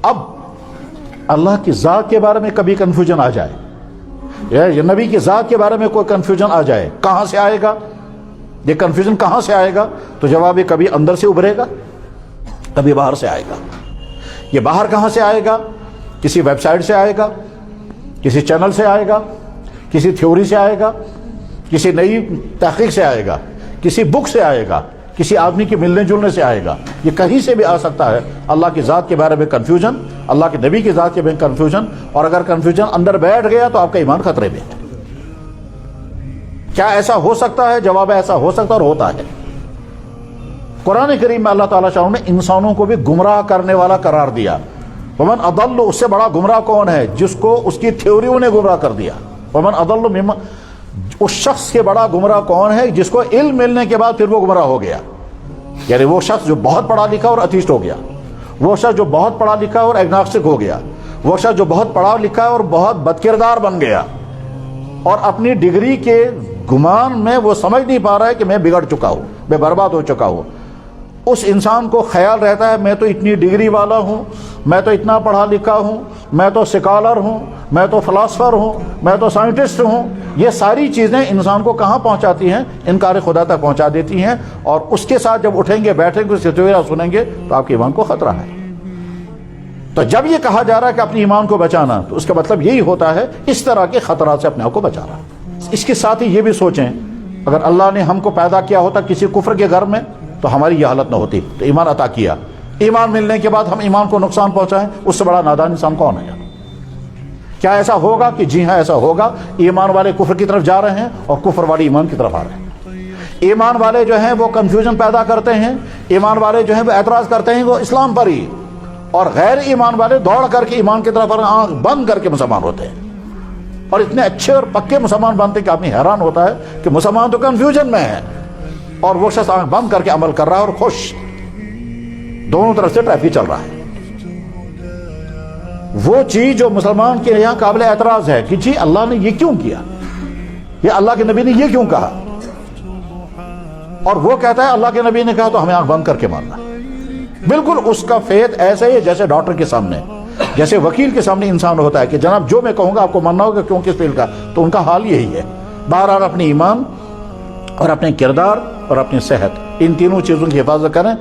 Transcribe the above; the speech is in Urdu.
اب اللہ کی ذات کے بارے میں کبھی کنفیوژن آ جائے یا نبی کی ذات کے بارے میں کوئی کنفیوژن آ جائے، کہاں سے آئے گا یہ کنفیوژن؟ کہاں سے آئے گا؟ تو جواب یہ کبھی اندر سے ابھرے گا، کبھی باہر سے آئے گا۔ یہ باہر کہاں سے آئے گا؟ کسی ویب سائٹ سے آئے گا، کسی چینل سے آئے گا، کسی تھیوری سے آئے گا، کسی نئی تحقیق سے آئے گا، کسی بک سے آئے گا، کسی آدمی کے ملنے جلنے سے آئے گا، یہ کہیں سے بھی آ سکتا ہے۔ اللہ کی ذات کے بارے میں کنفیوژن، اللہ کے نبی کی ذات کے بارے میں کنفیوژن، اور اگر کنفیوژن اندر بیٹھ گیا تو آپ کا ایمان خطرے میں ہے۔ کیا ایسا ہو سکتا ہے؟ جواب ہے ایسا ہو سکتا اور ہوتا ہے۔ قرآن کریم میں اللہ تعالیٰ شاہ نے انسانوں کو بھی گمراہ کرنے والا قرار دیا۔ ومن اضل، اس سے بڑا گمراہ کون ہے؟ جس کو اس کی تھیوریوں نے گمراہ کر دیا۔ ومن اضل ممن، اس شخص سے بڑا گمراہ کون ہے جس کو علم ملنے کے بعد پھر وہ گمراہ ہو گیا؟ یعنی وہ شخص جو بہت پڑھا لکھا اور اتھیسٹ ہو گیا، وہ شخص جو بہت پڑھا لکھا اور ایگناسٹک ہو گیا، وہ شخص جو بہت پڑھا لکھا اور بہت بدکردار بن گیا، اور اپنی ڈگری کے گمان میں وہ سمجھ نہیں پا رہا ہے کہ میں بگڑ چکا ہوں، میں برباد ہو چکا ہوں۔ اس انسان کو خیال رہتا ہے میں تو اتنی ڈگری والا ہوں، میں تو اتنا پڑھا لکھا ہوں، میں تو سکالر ہوں، میں تو فلاسفر ہوں، میں تو سائنٹسٹ ہوں۔ یہ ساری چیزیں انسان کو کہاں پہنچاتی ہیں؟ انکار خدا تک پہنچا دیتی ہیں، اور اس کے ساتھ جب اٹھیں گے بیٹھیں گے ستویرا سنیں گے تو آپ کے ایمان کو خطرہ ہے۔ تو جب یہ کہا جا رہا ہے کہ اپنے ایمان کو بچانا، تو اس کا مطلب یہی ہوتا ہے اس طرح کے خطرات سے اپنے آپ کو بچانا۔ اس کے ساتھ ہی یہ بھی سوچیں، اگر اللہ نے ہم کو پیدا کیا ہوتا کسی کفر کے گھر میں تو ہماری یہ حالت نہ ہوتی۔ تو ایمان عطا کیا، ایمان ملنے کے بعد ہم ایمان کو نقصان پہنچائیں، اس سے بڑا نادان انسان کون ہے؟ کیا ایسا ہوگا؟ کہ جی ہاں ایسا ہوگا۔ ایمان والے کفر کی طرف جا رہے ہیں اور کفر والے ایمان کی طرف آ رہے ہیں۔ ایمان والے جو ہیں وہ کنفیوژن پیدا کرتے ہیں، ایمان والے جو ہیں وہ اعتراض کرتے ہیں وہ اسلام پر ہی، اور غیر ایمان والے دوڑ کر کے ایمان کی طرف آنکھ بند کر کے مسلمان ہوتے ہیں، اور اتنے اچھے اور پکے مسلمان بنتے ہیں کہ آدمی حیران ہوتا ہے کہ مسلمان تو کنفیوژن میں ہے، اور وہ شخص آنکھ بند کر کے عمل کر رہا ہے اور خوش۔ دونوں طرف سے ٹریفک چل رہا ہے۔ وہ چیز جو مسلمان کے یہاں قابل اعتراض ہے کہ جی اللہ نے یہ کیوں کیا، یا اللہ کے نبی نے یہ کیوں کہا، اور وہ کہتا ہے اللہ کے نبی نے کہا تو ہمیں آنکھ بند کر کے ماننا۔ بالکل اس کا فیت ایسے ہی جیسے ڈاکٹر کے سامنے، جیسے وکیل کے سامنے انسان ہوتا ہے کہ جناب جو میں کہوں گا آپ کو ماننا ہوگا، کیوں کس فیل کا، تو ان کا حال یہی ہے۔ بہرحال اپنی ایمان اور اپنے کردار اور اپنی صحت، ان تینوں چیزوں کی حفاظت کریں۔